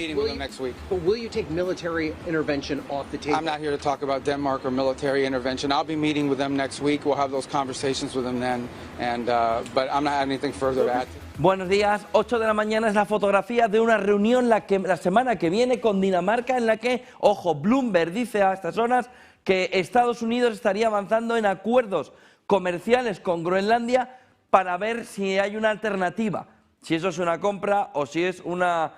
Meeting with them next week. But will you take military intervention off the table? I'm not here to talk about Denmark or military intervention. I'll be meeting with them next week. We'll have those conversations with them then, but I'm not having anything further to add. Buenos días, 8 de la mañana es la fotografía de una reunión la semana que viene con Dinamarca en la que, ojo, Bloomberg dice a estas horas que Estados Unidos estaría avanzando en acuerdos comerciales con Groenlandia para ver si hay una alternativa, si eso es una compra o si es una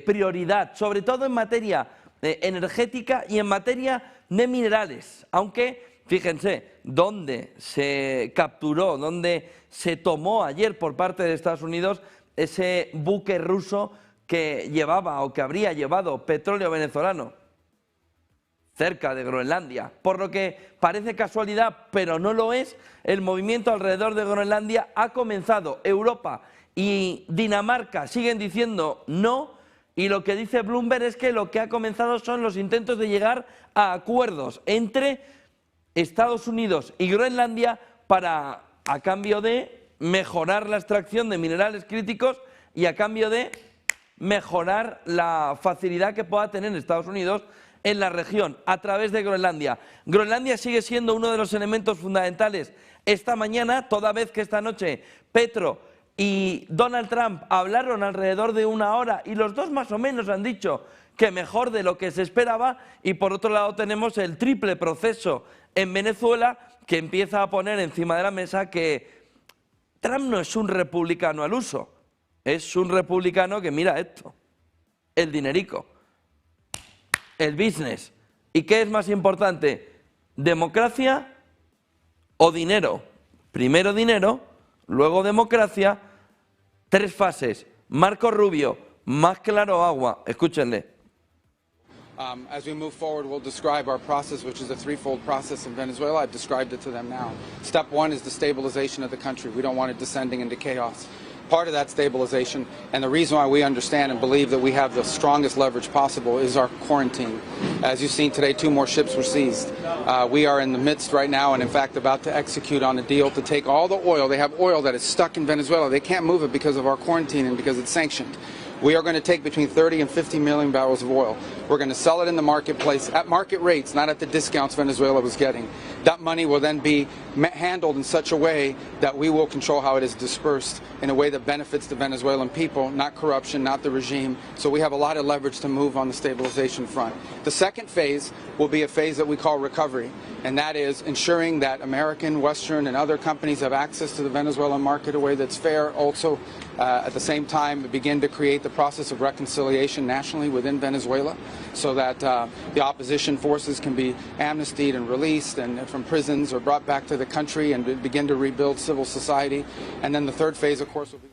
prioridad, sobre todo en materia energética y en materia de minerales, aunque fíjense, donde se capturó, donde se tomó ayer por parte de Estados Unidos ese buque ruso que llevaba o que habría llevado petróleo venezolano cerca de Groenlandia, por lo que parece casualidad, pero no lo es, el movimiento alrededor de Groenlandia ha comenzado. Europa y Dinamarca siguen diciendo no, y lo que dice Bloomberg es que lo que ha comenzado son los intentos de llegar a acuerdos entre Estados Unidos y Groenlandia para, a cambio de mejorar la extracción de minerales críticos y a cambio de mejorar la facilidad que pueda tener Estados Unidos en la región a través de Groenlandia. Groenlandia sigue siendo uno de los elementos fundamentales esta mañana, toda vez que esta noche Petro y Donald Trump hablaron alrededor de una hora y los dos más o menos han dicho que mejor de lo que se esperaba, y por otro lado tenemos el triple proceso en Venezuela que empieza a poner encima de la mesa que Trump no es un republicano al uso, es un republicano que mira esto, el dinerico, el business. ¿Y qué es más importante? ¿Democracia o dinero? Primero dinero, luego democracia, 3 fases. Marco Rubio, más claro agua, escúchenle. As we move forward, we'll describe our process, which is a threefold process in Venezuela. I've described it to them now. Step 1 is the stabilization of the country. We don't want it descending into chaos. Part of that stabilization, and the reason why we understand and believe that we have the strongest leverage possible, is our quarantine. As you've seen today, 2 more ships were seized. We are in the midst right now and in fact about to execute on a deal to take all the oil. They have oil that is stuck in Venezuela. They can't move it because of our quarantine and because it's sanctioned. We are going to take between 30 and 50 million barrels of oil. We're going to sell it in the marketplace at market rates, not at the discounts Venezuela was getting. That money will then be handled in such a way that we will control how it is dispersed in a way that benefits the Venezuelan people, not corruption, not the regime. So we have a lot of leverage to move on the stabilization front. The second phase will be a phase that we call recovery, and that is ensuring that American, Western, and other companies have access to the Venezuelan market in a way that's fair. Also, at the same time, begin to create the process of reconciliation nationally within Venezuela so that the opposition forces can be amnestied and released and from prisons or brought back to the country and begin to rebuild civil society. And then the third phase, of course, will be...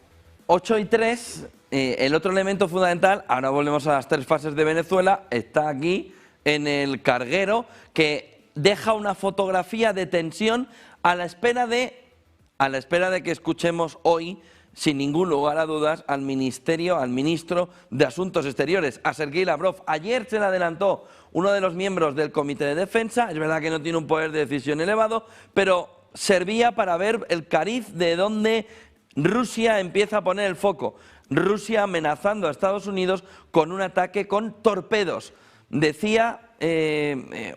8:03, el otro elemento fundamental, ahora volvemos a las 3 fases de Venezuela, está aquí en el carguero que deja una fotografía de tensión a la espera de que escuchemos hoy, sin ningún lugar a dudas, al ministro de Asuntos Exteriores, a Sergei Lavrov. Ayer se le adelantó uno de los miembros del Comité de Defensa, es verdad que no tiene un poder de decisión elevado, pero servía para ver el cariz de donde Rusia empieza a poner el foco. Rusia amenazando a Estados Unidos con un ataque con torpedos. Decía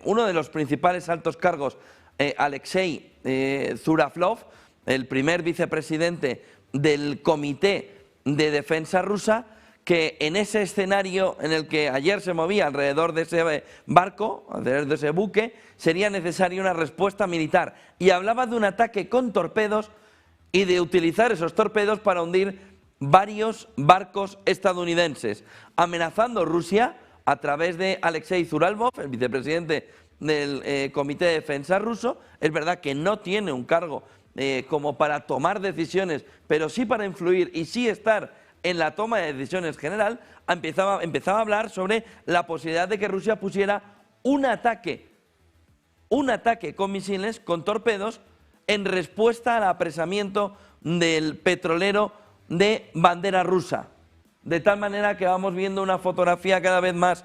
uno de los principales altos cargos, Alexei Zuravlov, el primer vicepresidente del Comité de Defensa rusa, que en ese escenario en el que ayer se movía alrededor de ese barco, alrededor de ese buque, sería necesaria una respuesta militar. Y hablaba de un ataque con torpedos y de utilizar esos torpedos para hundir varios barcos estadounidenses, amenazando Rusia a través de Alexei Zuravlov, el vicepresidente del Comité de Defensa ruso. Es verdad que no tiene un cargo como para tomar decisiones, pero sí para influir y sí estar en la toma de decisiones general. Empezaba a hablar sobre la posibilidad de que Rusia pusiera un ataque con misiles, con torpedos, en respuesta al apresamiento del petrolero de bandera rusa. De tal manera que vamos viendo una fotografía cada vez más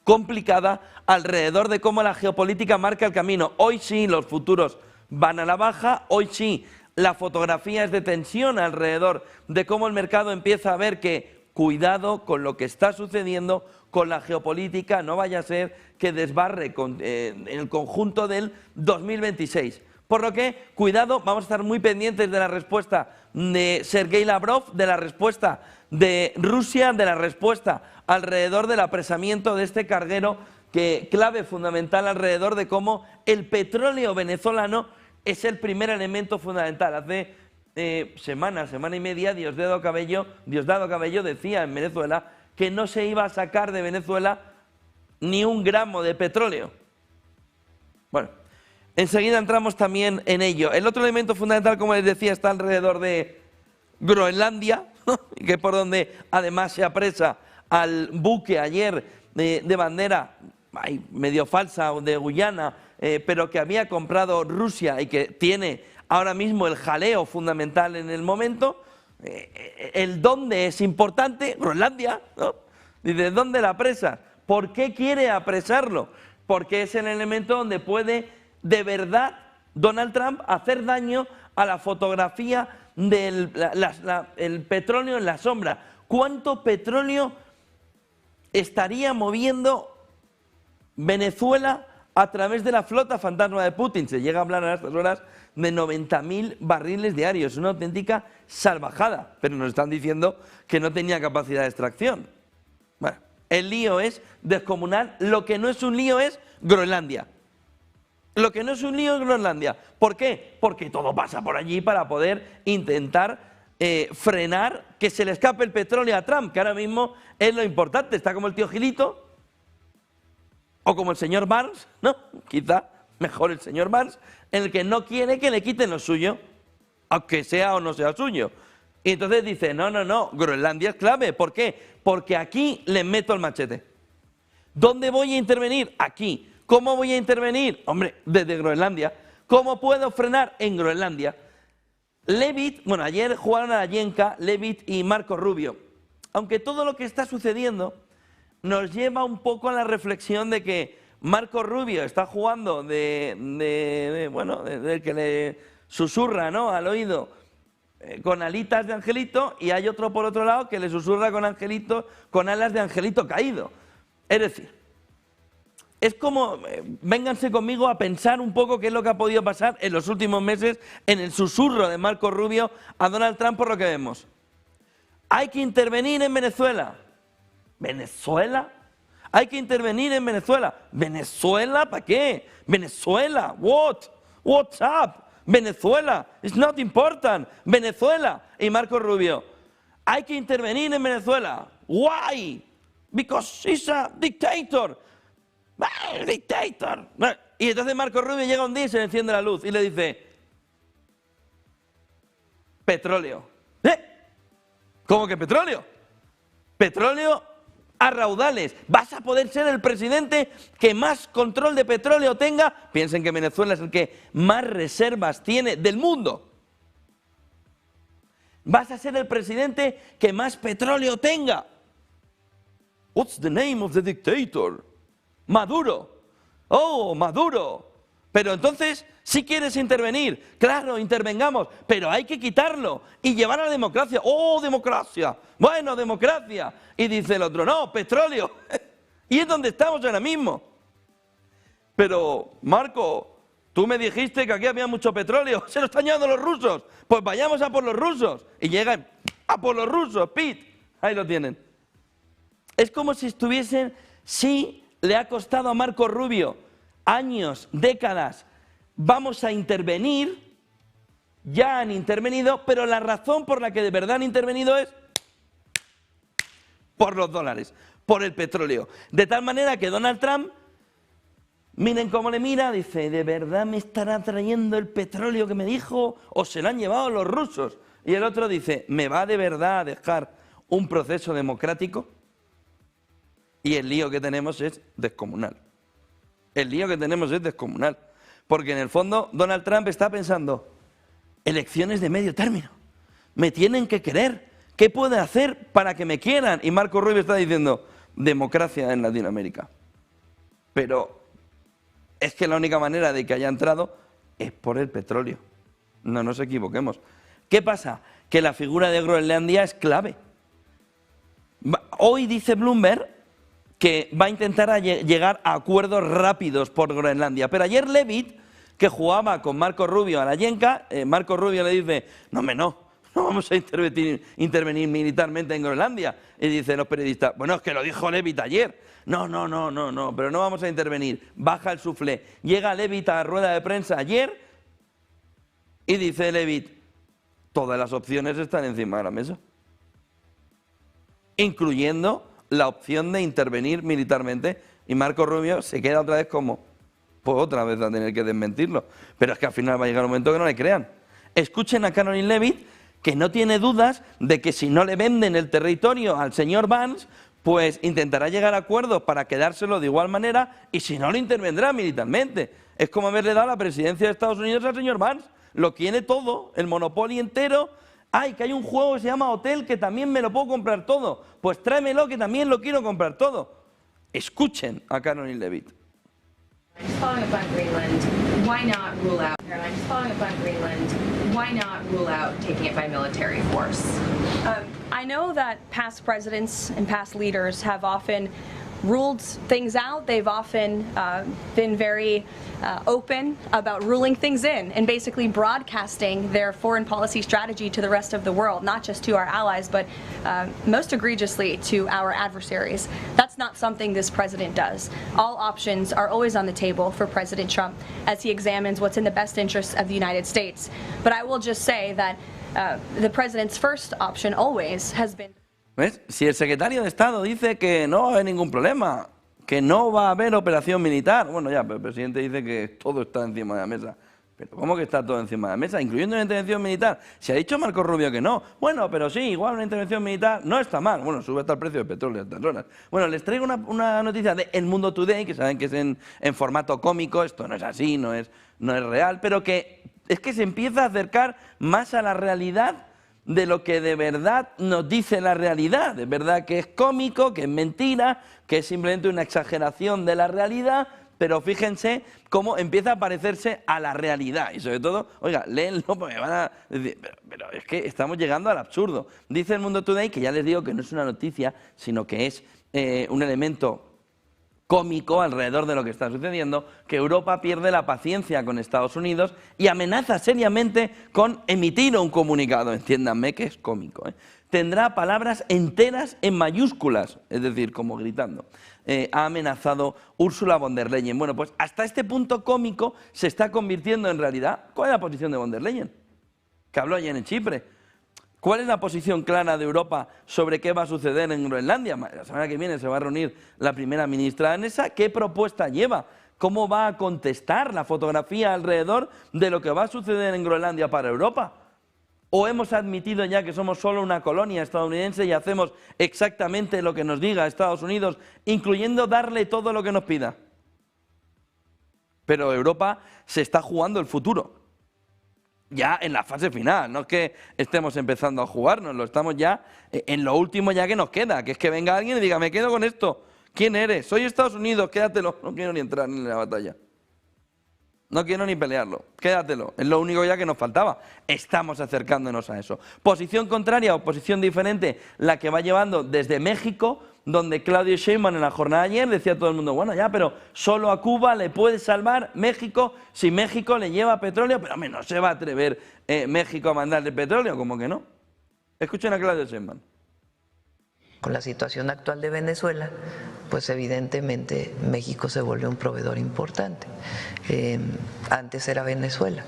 complicada alrededor de cómo la geopolítica marca el camino. Hoy sí los futuros van a la baja, hoy sí la fotografía es de tensión alrededor de cómo el mercado empieza a ver que cuidado con lo que está sucediendo con la geopolítica, no vaya a ser que desbarre en el conjunto del 2026. Por lo que, cuidado, vamos a estar muy pendientes de la respuesta de Sergei Lavrov, de la respuesta de Rusia, de la respuesta alrededor del apresamiento de este carguero, que clave fundamental alrededor de cómo el petróleo venezolano es el primer elemento fundamental. Hace semana y media, Diosdado Cabello decía en Venezuela que no se iba a sacar de Venezuela ni un gramo de petróleo. Bueno, enseguida entramos también en ello. El otro elemento fundamental, como les decía, está alrededor de Groenlandia, que es por donde además se apresa al buque ayer de bandera medio falsa de Guyana, pero que había comprado Rusia y que tiene ahora mismo el jaleo fundamental en el momento. El dónde es importante, Groenlandia, ¿no? Dice, ¿dónde la apresas? ¿Por qué quiere apresarlo? Porque es el elemento donde puede de verdad Donald Trump hacer daño a la fotografía del el petróleo en la sombra. ¿Cuánto petróleo estaría moviendo Venezuela a través de la flota fantasma de Putin? Se llega a hablar a estas horas de 90.000 barriles diarios, es una auténtica salvajada, pero nos están diciendo que no tenía capacidad de extracción. Bueno, el lío es descomunal, lo que no es un lío es Groenlandia. Lo que no es un lío es Groenlandia. ¿Por qué? Porque todo pasa por allí para poder intentar frenar que se le escape el petróleo a Trump, que ahora mismo es lo importante. Está como el tío Gilito, o como el señor Barnes, ¿no? Quizá mejor el señor Barnes, en el que no quiere que le quiten lo suyo, aunque sea o no sea suyo. Y entonces dice, no, Groenlandia es clave. ¿Por qué? Porque aquí le meto el machete. ¿Dónde voy a intervenir? Aquí. ¿Cómo voy a intervenir? Hombre, desde Groenlandia. ¿Cómo puedo frenar en Groenlandia? Leavitt, bueno, ayer jugaron a la Yenka, Leavitt y Marco Rubio. Aunque todo lo que está sucediendo nos lleva un poco a la reflexión de que Marco Rubio está jugando del que le susurra, ¿no?, al oído con alitas de angelito, y hay otro por otro lado que le susurra con alas de angelito caído. Es decir, es como, vénganse conmigo a pensar un poco qué es lo que ha podido pasar en los últimos meses en el susurro de Marco Rubio a Donald Trump por lo que vemos. Hay que intervenir en Venezuela. ¿Venezuela? Hay que intervenir en Venezuela. ¿Venezuela? ¿Para qué? ¿Venezuela? What? What's up? Venezuela. It's not important. Venezuela. Y Marco Rubio. Hay que intervenir en Venezuela. Why? Because he's a dictator. Dictator. Y entonces Marco Rubio llega un día y se le enciende la luz y le dice, petróleo. ¿Cómo que petróleo? Petróleo a raudales. Vas a poder ser el presidente que más control de petróleo tenga. Piensen que Venezuela es el que más reservas tiene del mundo. Vas a ser el presidente que más petróleo tenga. What's the name of the dictator? Maduro. Oh, Maduro. Pero entonces, si quieres intervenir, claro, intervengamos, pero hay que quitarlo y llevar a la democracia. ¡Oh, democracia! Bueno, democracia. Y dice el otro, no, petróleo. Y es donde estamos ahora mismo. Pero, Marco, tú me dijiste que aquí había mucho petróleo. Se lo están llevando los rusos. Pues vayamos a por los rusos. Y llegan a por los rusos, Pete. Ahí lo tienen. Es como si estuviesen, sí, le ha costado a Marco Rubio años, décadas, vamos a intervenir, ya han intervenido, pero la razón por la que de verdad han intervenido es por los dólares, por el petróleo. De tal manera que Donald Trump, miren cómo le mira, dice, ¿de verdad me estará trayendo el petróleo que me dijo o se lo han llevado los rusos? Y el otro dice, ¿me va de verdad a dejar un proceso democrático? Y el lío que tenemos es descomunal. El lío que tenemos es descomunal. Porque en el fondo Donald Trump está pensando, elecciones de medio término, me tienen que querer, ¿qué puedo hacer para que me quieran? Y Marco Rubio está diciendo, democracia en Latinoamérica. Pero es que la única manera de que haya entrado es por el petróleo. No nos equivoquemos. ¿Qué pasa? Que la figura de Groenlandia es clave. Hoy dice Bloomberg que va a intentar llegar a acuerdos rápidos por Groenlandia. Pero ayer Levitt, que jugaba con Marco Rubio a la Yenka, Marco Rubio le dice, no vamos a intervenir militarmente en Groenlandia. Y dicen los periodistas, bueno, es que lo dijo Levitt ayer. No, pero no vamos a intervenir. Baja el suflé. Llega Levitt a la rueda de prensa ayer y dice Levitt, todas las opciones están encima de la mesa, incluyendo la opción de intervenir militarmente, y Marco Rubio se queda otra vez como, pues otra vez a tener que desmentirlo. Pero es que al final va a llegar un momento que no le crean. Escuchen a Caroline Levitt, que no tiene dudas de que si no le venden el territorio al señor Vance, pues intentará llegar a acuerdos para quedárselo de igual manera, y si no, lo intervendrá militarmente. Es como haberle dado la presidencia de Estados Unidos al señor Vance. Lo quiere todo, el monopolio entero. Ay, que hay un juego que se llama Hotel que también me lo puedo comprar todo. Pues tráemelo que también lo quiero comprar todo. Escuchen a Caroline Levitt. Just following up on Greenland, why not rule out? Just following up on Greenland, why not rule out taking it by military force? I know that past presidents and past leaders have often ruled things out. They've often been very open about ruling things in and basically broadcasting their foreign policy strategy to the rest of the world, not just to our allies, but most egregiously to our adversaries. That's not something this president does. All options are always on the table for President Trump as he examines what's in the best interests of the United States. But I will just say that the president's first option always has been... ¿Ves? Si el secretario de Estado dice que no hay ningún problema, que no va a haber operación militar, bueno ya, pero el presidente dice que todo está encima de la mesa. Pero ¿cómo que está todo encima de la mesa? Incluyendo una intervención militar. Se ha dicho Marco Rubio que no. Bueno, pero sí, igual una intervención militar no está mal. Bueno, sube hasta el precio del petróleo a estas horas. Bueno, les traigo una noticia de El Mundo Today, que saben que es en formato cómico, esto no es así, no es real, pero que es que se empieza a acercar más a la realidad de lo que de verdad nos dice la realidad. De verdad que es cómico, que es mentira, que es simplemente una exageración de la realidad, pero fíjense cómo empieza a parecerse a la realidad. Y sobre todo, oiga, léenlo porque van a decir, pero es que estamos llegando al absurdo. Dice El Mundo Today, que ya les digo que no es una noticia, sino que es un elemento cómico alrededor de lo que está sucediendo, que Europa pierde la paciencia con Estados Unidos y amenaza seriamente con emitir un comunicado, entiéndanme que es cómico, Tendrá palabras enteras en mayúsculas, es decir, como gritando. Ha amenazado Ursula von der Leyen. Bueno, pues hasta este punto cómico se está convirtiendo en realidad. ¿Cuál es la posición de von der Leyen? Que habló ayer en Chipre. ¿Cuál es la posición clara de Europa sobre qué va a suceder en Groenlandia? La semana que viene se va a reunir la primera ministra danesa. ¿Qué propuesta lleva? ¿Cómo va a contestar la fotografía alrededor de lo que va a suceder en Groenlandia para Europa? ¿O hemos admitido ya que somos solo una colonia estadounidense y hacemos exactamente lo que nos diga Estados Unidos, incluyendo darle todo lo que nos pida? Pero Europa se está jugando el futuro. Ya en la fase final, no es que estemos empezando a jugarnos, lo estamos ya en lo último ya que nos queda, que es que venga alguien y diga, me quedo con esto. ¿Quién eres? Soy Estados Unidos, quédatelo. No quiero ni entrar en la batalla. No quiero ni pelearlo, quédatelo. Es lo único ya que nos faltaba. Estamos acercándonos a eso. Posición contraria o posición diferente, la que va llevando desde México, donde Claudio Sheinbaum en la jornada de ayer decía a todo el mundo, bueno ya, pero solo a Cuba le puede salvar México si México le lleva petróleo, pero hombre, no se va a atrever México a mandarle petróleo, como que no. Escuchen a Claudio Sheinbaum. Con la situación actual de Venezuela, pues evidentemente México se volvió un proveedor importante. Antes era Venezuela,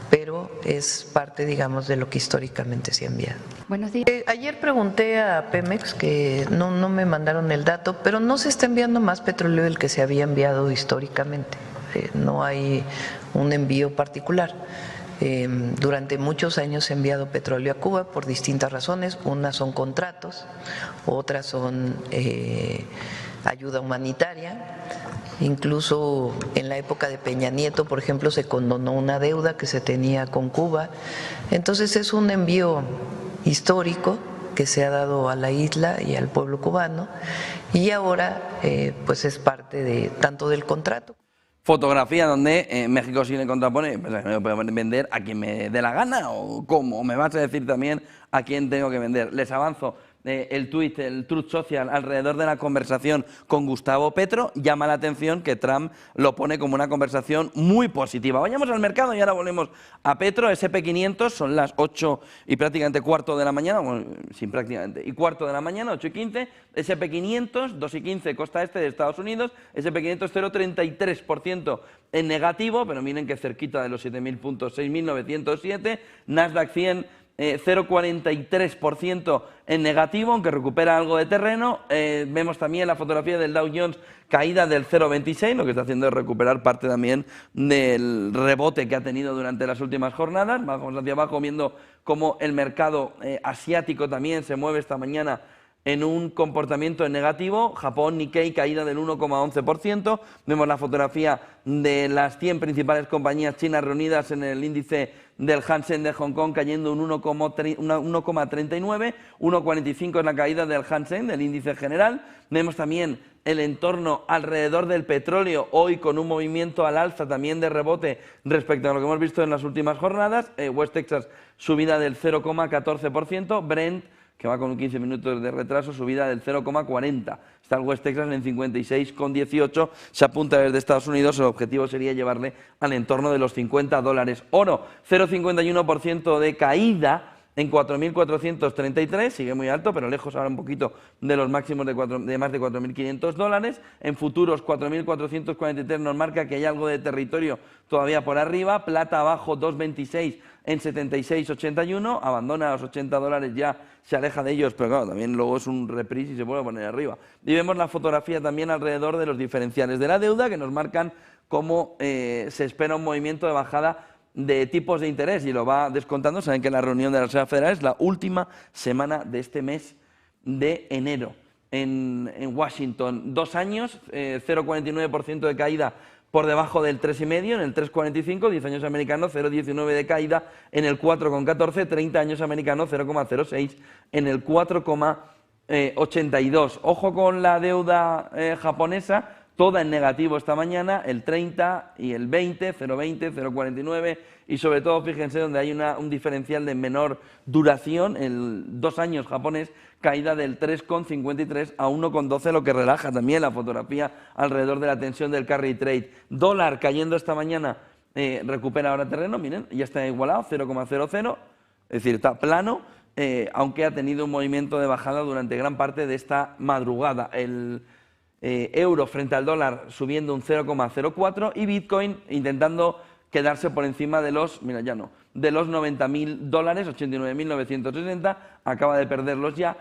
pero es parte, digamos, de lo que históricamente se ha enviado. Buenos días. Ayer pregunté a Pemex, que no me mandaron el dato, pero no se está enviando más petróleo del que se había enviado históricamente. No hay un envío particular. Durante muchos años se ha enviado petróleo a Cuba por distintas razones. Unas son contratos, otras son ayuda humanitaria. Incluso en la época de Peña Nieto, por ejemplo, se condonó una deuda que se tenía con Cuba. Entonces es un envío histórico que se ha dado a la isla y al pueblo cubano, y ahora pues es parte de tanto del contrato. Fotografía donde México sí le contrapone, pues, me puedo vender a quien me dé la gana, o cómo, me vas a decir también a quién tengo que vender. Les avanzo, el tuit, el Truth Social, alrededor de la conversación con Gustavo Petro. Llama la atención que Trump lo pone como una conversación muy positiva. Vayamos al mercado y ahora volvemos a Petro. SP500, son las 8 y prácticamente cuarto de la mañana, bueno, sin prácticamente, y cuarto de la mañana, 8 y 15. SP500, 2 y 15, costa este de Estados Unidos. SP500, 0,33% en negativo, pero miren que cerquita de los 7.000 puntos, 6.907. Nasdaq 100, 0,43% en negativo, aunque recupera algo de terreno. Vemos también la fotografía del Dow Jones, caída del 0,26, lo que está haciendo es recuperar parte también del rebote que ha tenido durante las últimas jornadas. Vamos hacia abajo viendo cómo el mercado asiático también se mueve esta mañana en un comportamiento en negativo. Japón, Nikkei, caída del 1,11%. Vemos la fotografía de las 100 principales compañías chinas reunidas en el índice del Hang Seng de Hong Kong, cayendo un 1,39, 1,45 es la caída del Hang Seng, del índice general. Vemos también el entorno alrededor del petróleo, hoy con un movimiento al alza también de rebote respecto a lo que hemos visto en las últimas jornadas. West Texas, subida del 0,14%, Brent, que va con 15 minutos de retraso, subida del 0,40. Está el West Texas en 56,18, se apunta desde Estados Unidos, el objetivo sería llevarle al entorno de los $50. Oro, 0,51% de caída en 4.433, sigue muy alto, pero lejos ahora un poquito de los máximos de más de $4.500. En futuros, 4.443 nos marca que hay algo de territorio todavía por arriba. Plata abajo, 2,26 en 76,81, abandona los $80, ya se aleja de ellos, pero claro, también luego es un reprise y se vuelve a poner arriba. Y vemos la fotografía también alrededor de los diferenciales de la deuda, que nos marcan cómo se espera un movimiento de bajada de tipos de interés, y lo va descontando. Saben que la reunión de la Reserva Federal es la última semana de este mes de enero en Washington. 2 años, 0,49% de caída por debajo del 3,5, en el 3,45, 10 años americanos, 0,19 de caída en el 4,14, 30 años americanos, 0,06 en el 4,82. Ojo con la deuda japonesa, toda en negativo esta mañana, el 30 y el 20, 0,20, 0,49, y sobre todo fíjense donde hay un diferencial de menor duración, el 2 años japonés, caída del 3,53 a 1,12, lo que relaja también la fotografía alrededor de la tensión del carry trade. Dólar cayendo esta mañana, recupera ahora terreno, miren, ya está igualado, 0,00, es decir, está plano, aunque ha tenido un movimiento de bajada durante gran parte de esta madrugada. El euro frente al dólar subiendo un 0,04 y Bitcoin intentando quedarse por encima de los, mira ya no, de los $90.000, 89.960, acaba de perderlos ya,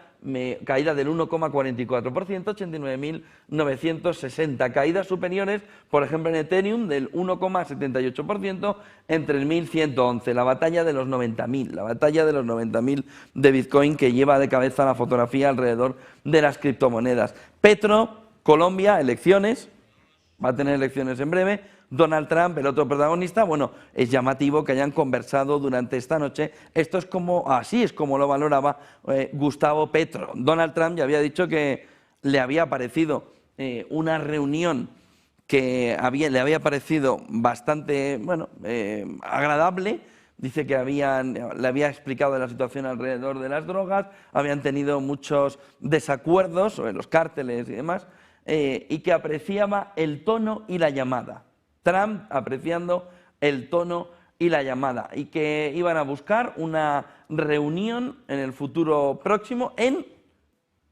caída del 1,44%, 89.960, caídas superiores, por ejemplo en Ethereum del 1,78%, en 3.111, la batalla de los 90.000, la batalla de los 90.000 de Bitcoin que lleva de cabeza la fotografía alrededor de las criptomonedas. Petro, Colombia, elecciones, va a tener elecciones en breve. Donald Trump, el otro protagonista, bueno, es llamativo que hayan conversado durante esta noche. Esto es como, así es como lo valoraba Gustavo Petro. Donald Trump ya había dicho que le había parecido una reunión que le había parecido bastante, bueno, agradable. Dice que le había explicado la situación alrededor de las drogas, habían tenido muchos desacuerdos sobre los cárteles y demás, y que apreciaba el tono y la llamada. Trump apreciando el tono y la llamada, y que iban a buscar una reunión en el futuro próximo en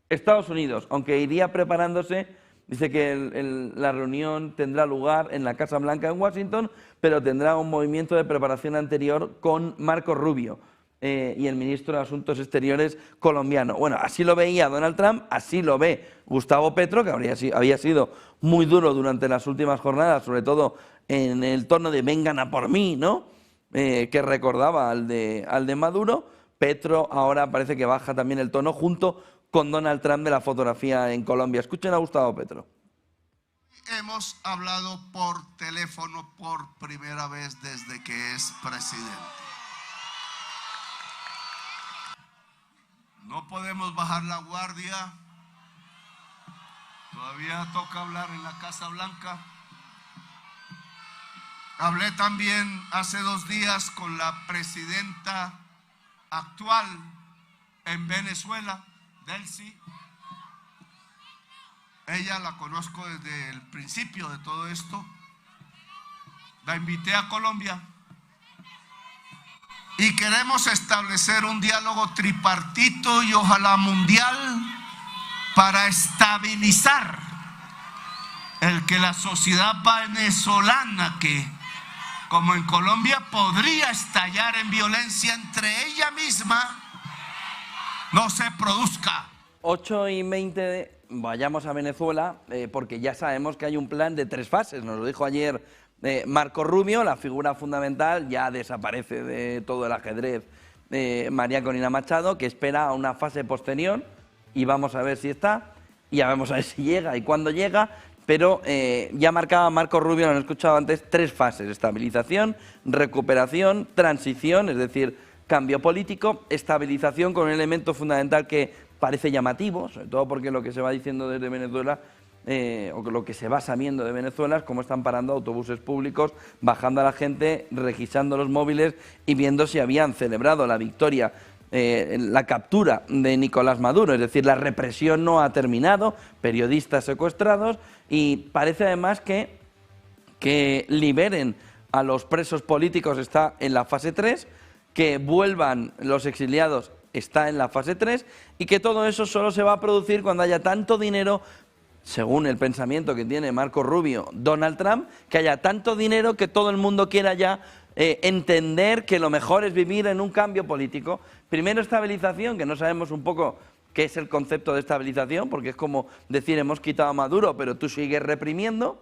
Estados Unidos, aunque iría preparándose. Dice que la reunión tendrá lugar en la Casa Blanca en Washington, pero tendrá un movimiento de preparación anterior con Marco Rubio y el ministro de Asuntos Exteriores colombiano. Bueno, así lo veía Donald Trump, así lo ve Gustavo Petro, que había sido muy duro durante las últimas jornadas, sobre todo en el tono de vengan a por mí, ¿no? Que recordaba al de Maduro. Petro ahora parece que baja también el tono junto con Donald Trump de la fotografía en Colombia. Escuchen a Gustavo Petro. Hemos hablado por teléfono por primera vez desde que es presidente. No podemos bajar la guardia. Todavía toca hablar en la Casa Blanca. Hablé también hace 2 días con la presidenta actual en Venezuela. Delcy. Ella la conozco desde el principio de todo esto. La invité a Colombia y queremos establecer un diálogo tripartito y ojalá mundial para estabilizar el que la sociedad venezolana, que como en Colombia podría estallar en violencia entre ella misma, no se produzca. 8:20, vayamos a Venezuela, porque ya sabemos que hay un plan de 3 fases. Nos lo dijo ayer Marco Rubio, la figura fundamental, ya desaparece de todo el ajedrez María Corina Machado, que espera a una fase posterior y vamos a ver si está, y ya vamos a ver si llega y cuándo llega, pero ya marcaba Marco Rubio, lo han escuchado antes, 3 fases: estabilización, recuperación, transición, es decir, cambio político, estabilización con un elemento fundamental que parece llamativo, sobre todo porque lo que se va diciendo desde Venezuela, o lo que se va sabiendo de Venezuela, es cómo están parando autobuses públicos, bajando a la gente, registrando los móviles y viendo si habían celebrado la victoria, la captura de Nicolás Maduro. Es decir, la represión no ha terminado, periodistas secuestrados, y parece además que liberen a los presos políticos está en la fase 3, que vuelvan los exiliados está en la fase 3, y que todo eso solo se va a producir cuando haya tanto dinero, según el pensamiento que tiene Marco Rubio, Donald Trump, que haya tanto dinero que todo el mundo quiera ya entender que lo mejor es vivir en un cambio político. Primero estabilización, que no sabemos un poco qué es el concepto de estabilización, porque es como decir, hemos quitado a Maduro, pero tú sigues reprimiendo.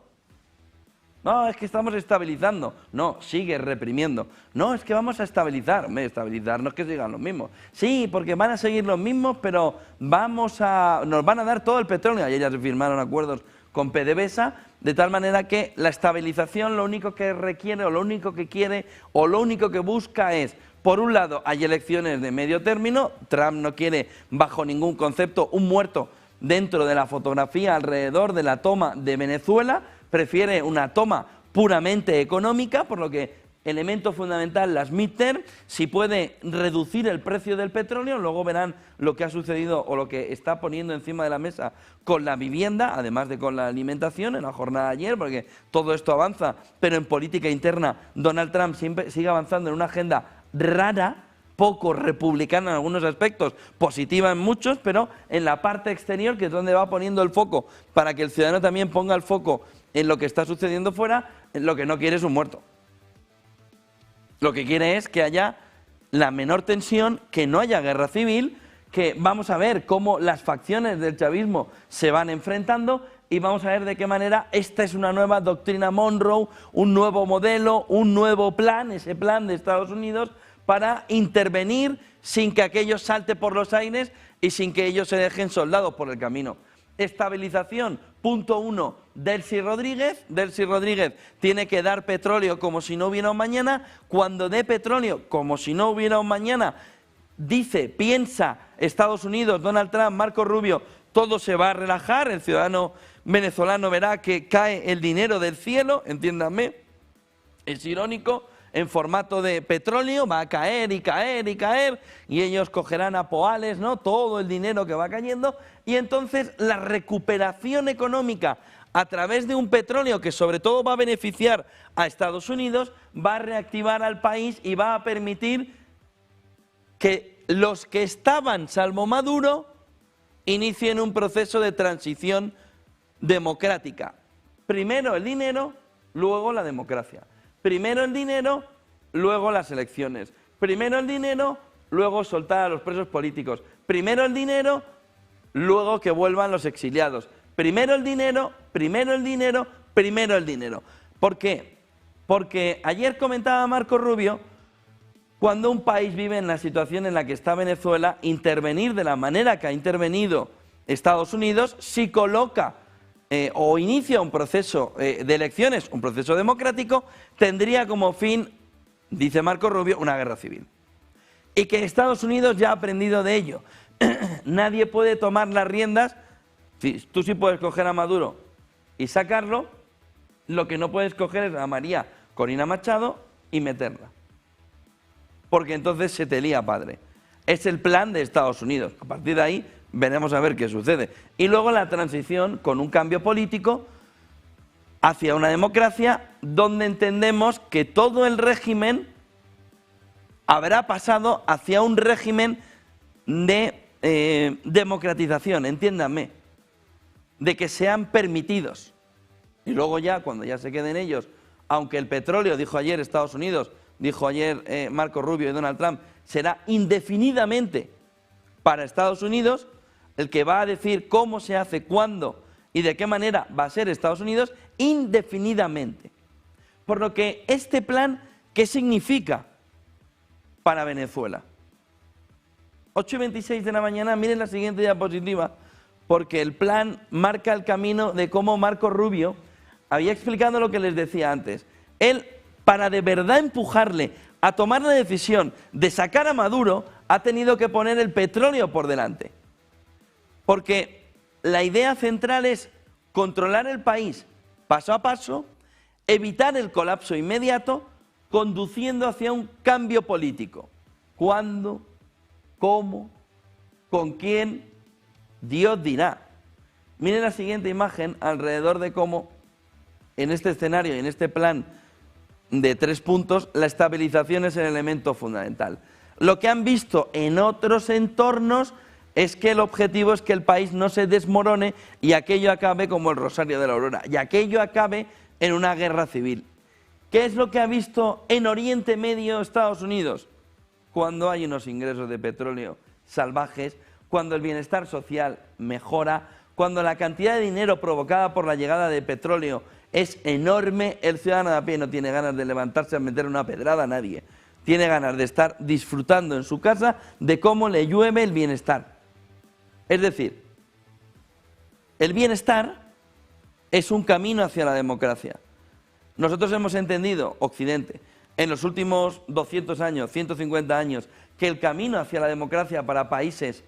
No, es que estamos estabilizando. No, sigue reprimiendo. No, es que vamos a estabilizar. Estabilizar no es que sigan los mismos. Sí, porque van a seguir los mismos, pero nos van a dar todo el petróleo. Ayer ya se firmaron acuerdos con PDVSA, de tal manera que la estabilización lo único que requiere, o lo único que quiere, o lo único que busca es, por un lado, hay elecciones de medio término. Trump no quiere, bajo ningún concepto, un muerto dentro de la fotografía alrededor de la toma de Venezuela. Prefiere una toma puramente económica, por lo que elemento fundamental, las midterm, si puede reducir el precio del petróleo. Luego verán lo que ha sucedido o lo que está poniendo encima de la mesa con la vivienda, además de con la alimentación, en la jornada de ayer, porque todo esto avanza, pero en política interna Donald Trump sigue avanzando en una agenda rara, poco republicana en algunos aspectos, positiva en muchos, pero en la parte exterior, que es donde va poniendo el foco, para que el ciudadano también ponga el foco en lo que está sucediendo fuera. Lo que no quiere es un muerto. Lo que quiere es que haya la menor tensión, que no haya guerra civil, que vamos a ver cómo las facciones del chavismo se van enfrentando, y vamos a ver de qué manera esta es una nueva doctrina Monroe, un nuevo modelo, un nuevo plan, ese plan de Estados Unidos para intervenir sin que aquello salte por los aires y sin que ellos se dejen soldados por el camino. Estabilización, punto 1, Delcy Rodríguez. Delcy Rodríguez tiene que dar petróleo como si no hubiera un mañana. Cuando dé petróleo como si no hubiera un mañana, piensa Estados Unidos, Donald Trump, Marco Rubio, todo se va a relajar, el ciudadano venezolano verá que cae el dinero del cielo, entiéndanme, es irónico, en formato de petróleo, va a caer y caer y caer, y ellos cogerán a poales, ¿no?, todo el dinero que va cayendo, y entonces la recuperación económica a través de un petróleo que sobre todo va a beneficiar a Estados Unidos, va a reactivar al país y va a permitir que los que estaban, salvo Maduro, inicien un proceso de transición democrática. Primero el dinero, luego la democracia. Primero el dinero, luego las elecciones. Primero el dinero, luego soltar a los presos políticos. Primero el dinero, luego que vuelvan los exiliados. Primero el dinero, primero el dinero, primero el dinero. ¿Por qué? Porque ayer comentaba Marco Rubio, cuando un país vive en la situación en la que está Venezuela, intervenir de la manera que ha intervenido Estados Unidos, si coloca o inicia un proceso de elecciones, un proceso democrático, tendría como fin, dice Marco Rubio, una guerra civil. Y que Estados Unidos ya ha aprendido de ello. Nadie puede tomar las riendas. Tú sí puedes coger a Maduro y sacarlo, lo que no puedes coger es a María Corina Machado y meterla. Porque entonces se te lía padre. Es el plan de Estados Unidos. A partir de ahí veremos a ver qué sucede. Y luego la transición con un cambio político hacia una democracia donde entendemos que todo el régimen habrá pasado hacia un régimen de democratización, entiéndanme, de que sean permitidos. Y luego ya, cuando ya se queden ellos, aunque el petróleo, dijo ayer Estados Unidos, dijo ayer Marco Rubio y Donald Trump, será indefinidamente para Estados Unidos, el que va a decir cómo se hace, cuándo y de qué manera va a ser Estados Unidos, indefinidamente. Por lo que este plan, ¿qué significa para Venezuela? 8:26 de la mañana, miren la siguiente diapositiva, porque el plan marca el camino de cómo Marco Rubio había explicado lo que les decía antes. Él, para de verdad empujarle a tomar la decisión de sacar a Maduro, ha tenido que poner el petróleo por delante. Porque la idea central es controlar el país paso a paso, evitar el colapso inmediato, conduciendo hacia un cambio político. ¿Cuándo? ¿Cómo? ¿Con quién? Dios dirá. Miren la siguiente imagen alrededor de cómo en este escenario y en este plan de 3 puntos la estabilización es el elemento fundamental. Lo que han visto en otros entornos es que el objetivo es que el país no se desmorone y aquello acabe como el Rosario de la Aurora, y aquello acabe en una guerra civil. ¿Qué es lo que ha visto en Oriente Medio Estados Unidos? Cuando hay unos ingresos de petróleo salvajes, cuando el bienestar social mejora, cuando la cantidad de dinero provocada por la llegada de petróleo es enorme, el ciudadano de a pie no tiene ganas de levantarse a meter una pedrada a nadie. Tiene ganas de estar disfrutando en su casa de cómo le llueve el bienestar. Es decir, el bienestar es un camino hacia la democracia. Nosotros hemos entendido, Occidente, en los últimos 200 años, 150 años, que el camino hacia la democracia para países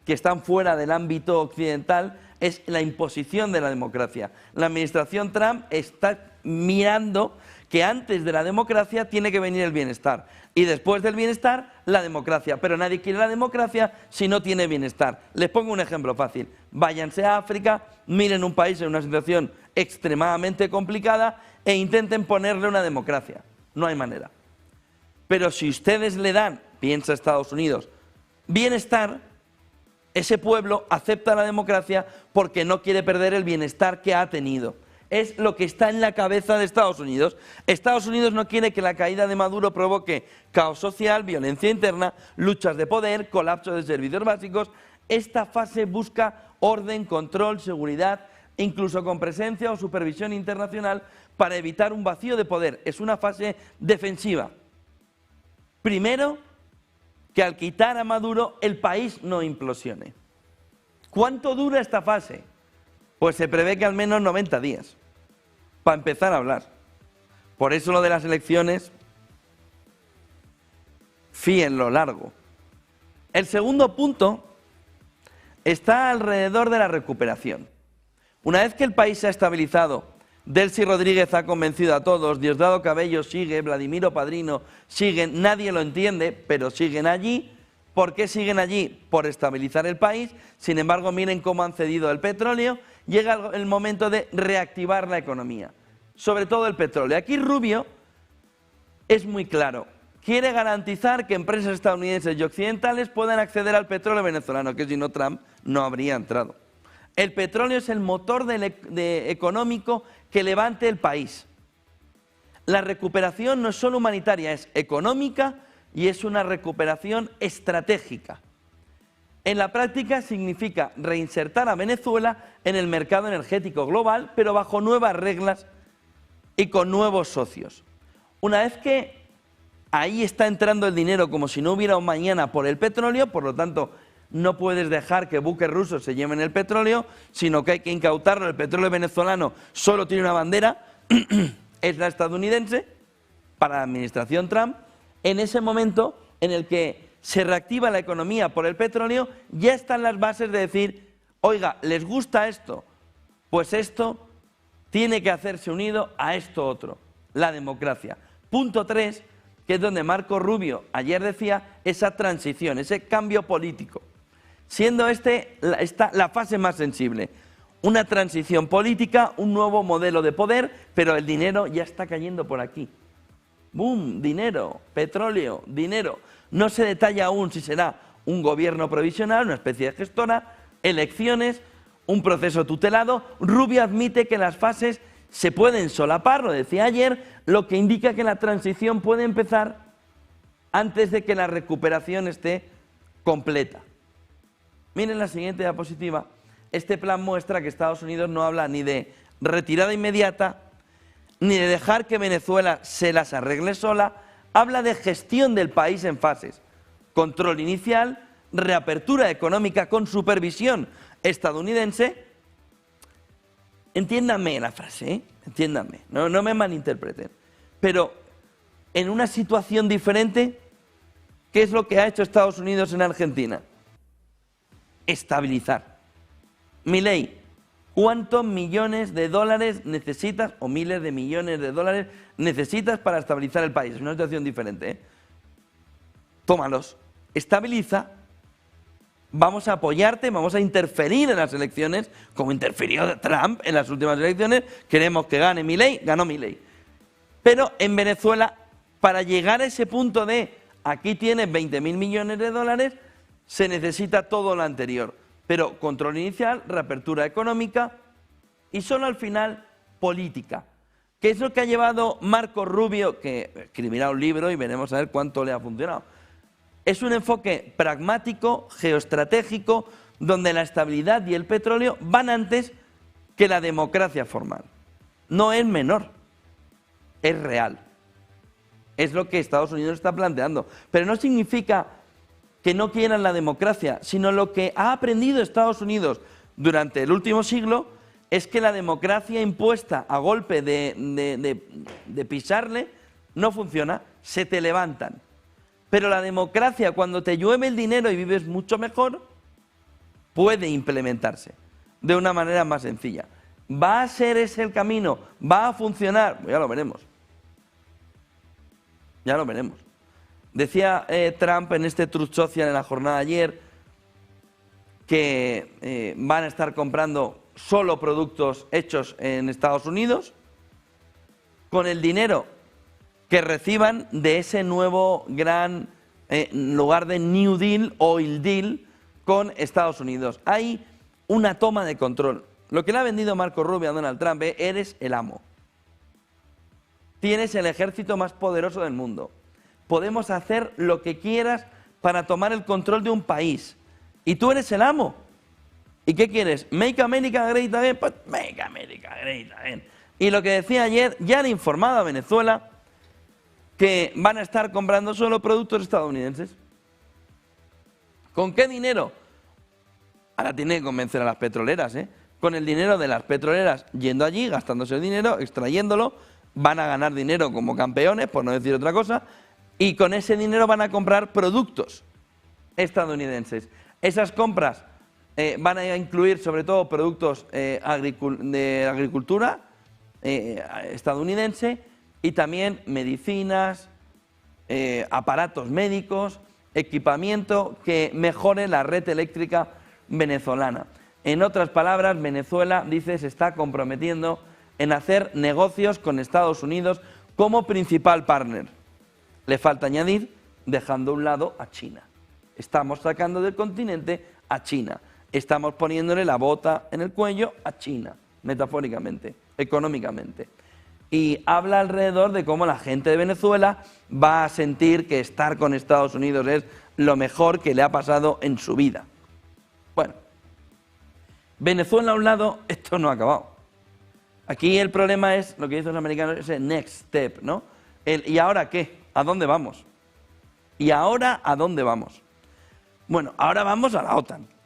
que están fuera del ámbito occidental es la imposición de la democracia. La administración Trump está mirando que antes de la democracia tiene que venir el bienestar y después del bienestar la democracia, pero nadie quiere la democracia si no tiene bienestar. Les pongo un ejemplo fácil. Váyanse a África, miren un país en una situación extremadamente complicada e intenten ponerle una democracia. No hay manera. Pero si ustedes le dan, piensa Estados Unidos, bienestar, ese pueblo acepta la democracia porque no quiere perder el bienestar que ha tenido. Es lo que está en la cabeza de Estados Unidos. Estados Unidos no quiere que la caída de Maduro provoque caos social, violencia interna, luchas de poder, colapso de servicios básicos. Esta fase busca orden, control, seguridad, incluso con presencia o supervisión internacional para evitar un vacío de poder. Es una fase defensiva. Primero, que al quitar a Maduro el país no implosione. ¿Cuánto dura esta fase? Pues se prevé que al menos 90 días, para empezar a hablar. Por eso lo de las elecciones, fíenlo largo. El segundo punto está alrededor de la recuperación. Una vez que el país se ha estabilizado, Delcy Rodríguez ha convencido a todos, Diosdado Cabello sigue, Vladimiro Padrino siguen, nadie lo entiende, pero siguen allí. ¿Por qué siguen allí? Por estabilizar el país. Sin embargo, miren cómo han cedido el petróleo. Llega el momento de reactivar la economía, sobre todo el petróleo. Aquí Rubio es muy claro. Quiere garantizar que empresas estadounidenses y occidentales puedan acceder al petróleo venezolano, que si no Trump no habría entrado. El petróleo es el motor económico que levante el país. La recuperación no es solo humanitaria, es económica y es una recuperación estratégica. En la práctica significa reinsertar a Venezuela en el mercado energético global, pero bajo nuevas reglas y con nuevos socios. Una vez que ahí está entrando el dinero como si no hubiera un mañana por el petróleo, por lo tanto no puedes dejar que buques rusos se lleven el petróleo, sino que hay que incautarlo. El petróleo venezolano solo tiene una bandera, es la estadounidense, para la administración Trump. En ese momento en el que se reactiva la economía por el petróleo, ya están las bases de decir, oiga, ¿les gusta esto? Pues esto tiene que hacerse unido a esto otro, la democracia. Punto 3, que es donde Marco Rubio ayer decía, esa transición, ese cambio político. siendo esta la fase más sensible. Una transición política, un nuevo modelo de poder, pero el dinero ya está cayendo por aquí. ¡Bum! Dinero, petróleo, dinero. No se detalla aún si será un gobierno provisional, una especie de gestora, elecciones, un proceso tutelado. Rubio admite que las fases se pueden solapar, lo decía ayer, lo que indica que la transición puede empezar antes de que la recuperación esté completa. Miren la siguiente diapositiva. Este plan muestra que Estados Unidos no habla ni de retirada inmediata, ni de dejar que Venezuela se las arregle sola, habla de gestión del país en fases. Control inicial, reapertura económica con supervisión estadounidense. Entiéndanme la frase, ¿eh? Entiéndanme, no me malinterpreten. Pero en una situación diferente, ¿qué es lo que ha hecho Estados Unidos en Argentina? Estabilizar. Milei, ¿cuántos millones de dólares necesitas, o miles de millones de dólares necesitas para estabilizar el país? Es una situación diferente, ¿eh? Tómalos, estabiliza, vamos a apoyarte, vamos a interferir en las elecciones, como interfirió Trump en las últimas elecciones, queremos que gane Milei, ganó Milei. Pero en Venezuela, para llegar a ese punto de aquí tienes 20.000 millones de dólares, se necesita todo lo anterior. Pero control inicial, reapertura económica y solo al final política. ¿Qué es lo que ha llevado Marco Rubio, que escribirá un libro y veremos a ver cuánto le ha funcionado? Es un enfoque pragmático, geoestratégico, donde la estabilidad y el petróleo van antes que la democracia formal. No es menor, es real. Es lo que Estados Unidos está planteando. Pero no significa que no quieran la democracia, sino lo que ha aprendido Estados Unidos durante el último siglo es que la democracia impuesta a golpe de pisarle no funciona, se te levantan. Pero la democracia, cuando te llueve el dinero y vives mucho mejor, puede implementarse de una manera más sencilla. ¿Va a ser ese el camino? ¿Va a funcionar? Pues ya lo veremos. Ya lo veremos. Decía Trump en este Truth Social en la jornada de ayer que van a estar comprando solo productos hechos en Estados Unidos con el dinero que reciban de ese nuevo gran lugar de New Deal, Oil Deal, con Estados Unidos. Hay una toma de control. Lo que le ha vendido Marco Rubio a Donald Trump es: eres el amo. Tienes el ejército más poderoso del mundo. Podemos hacer lo que quieras para tomar el control de un país. Y tú eres el amo. ¿Y qué quieres? ¿Make America Great Again? Pues Make America Great Again. Y lo que decía ayer, ya han informado a Venezuela que van a estar comprando solo productos estadounidenses. ¿Con qué dinero? Ahora tiene que convencer a las petroleras, ¿eh? Con el dinero de las petroleras yendo allí, gastándose el dinero, extrayéndolo, van a ganar dinero como campeones, por no decir otra cosa, y con ese dinero van a comprar productos estadounidenses. Esas compras van a incluir sobre todo productos de agricultura estadounidense y también medicinas, aparatos médicos, equipamiento que mejore la red eléctrica venezolana. En otras palabras, Venezuela, dice, se está comprometiendo en hacer negocios con Estados Unidos como principal partner. Le falta añadir, dejando a un lado a China. Estamos sacando del continente a China. Estamos poniéndole la bota en el cuello a China, metafóricamente, económicamente. Y habla alrededor de cómo la gente de Venezuela va a sentir que estar con Estados Unidos es lo mejor que le ha pasado en su vida. Bueno, Venezuela a un lado, esto no ha acabado. Aquí el problema es, lo que dicen los americanos, ese next step, ¿no? ¿Y ahora qué? ¿A dónde vamos? ¿Y ahora a dónde vamos? Bueno, ahora vamos a la OTAN.